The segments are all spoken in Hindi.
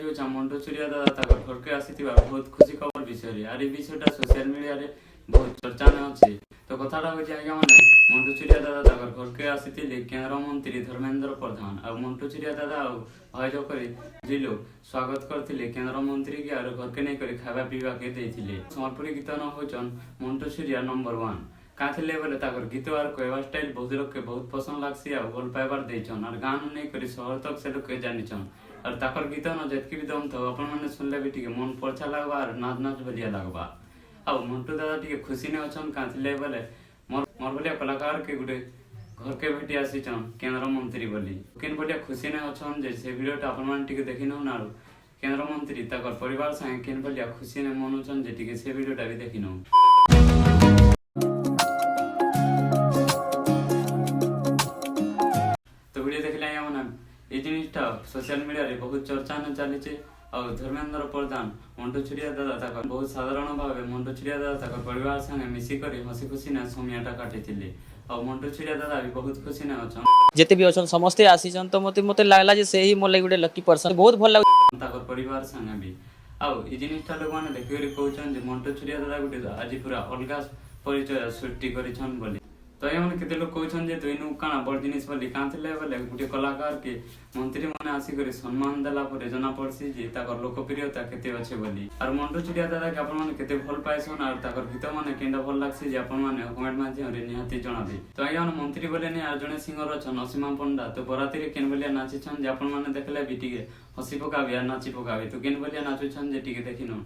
होचा मंटू चुरिया दादा ताकर घर के आसीथिबा बहुत खुशी खबर विषय रे आर विषयटा सोशल मीडिया रे बहुत चर्चा में अछि। तो कथाटा होची आज्ञा माने मंटू चुरिया दादा ताकर घर के आसीथिले केंद्र मंत्री धर्मेंद्र प्रधान और मंटू चुरिया दादा और आयोजक करे जे लोग स्वागत करथिले केंद्र मंत्री के और घर के नै करे खावा पीवा के देथिले। संबलपुरी गीत न होचन मंटू चुरिया नंबर 1 काथिले बोले ताकर गीत और कहवा स्टाइल बहुत लोग के बहुत पसंद लागसी आ भल पाइबार देछन और गान नै करी शहर तक से लोग के जानिछन और ताकर गीत न जेतकी भी दम थो अपन माने सुनले भी ठीक मन परछा लागबा और नाच नाच बलिया लागबा। अब मंटू दादा ठीक खुशी ने अछन काथिले बोले मोर बलिया कलाकार के गुटे घर के भेटी आसीछन केंद्र मंत्री बोली केन बलिया खुशी ने अछन जे से वीडियोटा अपन माने ठीक देखिनो ना केंद्र मंत्री ताकर परिवार संगे केन बलिया खुशी ने मनुछन जे ठीक से वीडियोटा भी देखिनो। तो वीडियो देखले ये जिनिसटा सोशल मीडिया रे बहुत चर्चा न चली और धर्मेंद्र प्रधान मंटू चुरिया दादा ताकर बहुत साधारण भाव मंटू चुरिया दादा ताकर परिवार संगे मिसिक हसी खुशी ने समयटा काटिथिले और मंटू चुरिया दादा भी बहुत खुशी ने अछन जेते भी अछन समस्त आसीछन तो मते लागला जे से ही मोर लागि गुटे लकी पर्सन बहुत भल लाग ताकर परिवार संगे भी आउ ई जिनिसटा लोग माने देखिरि कहउछन जे मंटू चुरिया दादा गुटे आज पूरा अलगा परिचय सृष्टि करिछन बोली। तो ये मैंने केते लोग कहउछन जे तोइनु काना बड़ जिनिस बोली कांथले बोले गुटे कलाकार के मंत्री माने आसी करे सम्मान देला परे जना पड़सी जे ताकर लोकप्रियता केते अछि बोली और मंटू चुरिया दादा के अपन माने केते भल पाइछन और ताकर गीत माने केंडा भल लागसी जे अपन माने कमेंट माध्यम रे निहाती जणाबे। तो आया मंत्री बोले ने और जने सिंगर अछन असीमा पंडा तो बराती रे केन बोलिया नाचिछन जे अपन माने देखले भी टिके हसी पकाबे आ नाची पकाबे तो केन बोलिया नाचुछन जे टिके देखिनो।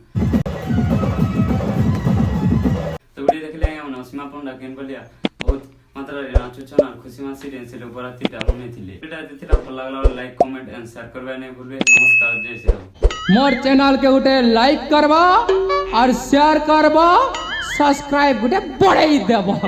तो वीडियो देखले आया असीमा पंडा केन बोलिया बहुत मात्रा रे नाचुछन और खुशी मासी रे से लोग बरातीटा बनेथिले। वीडियो देखिला भल लागला लाइक कमेंट एंड शेयर करबा नै भूलबे। नमस्कार जय श्री राम। मोर चैनल के उठे लाइक करबा और शेयर करबा सब्सक्राइब गुटे बढ़ाई देबा।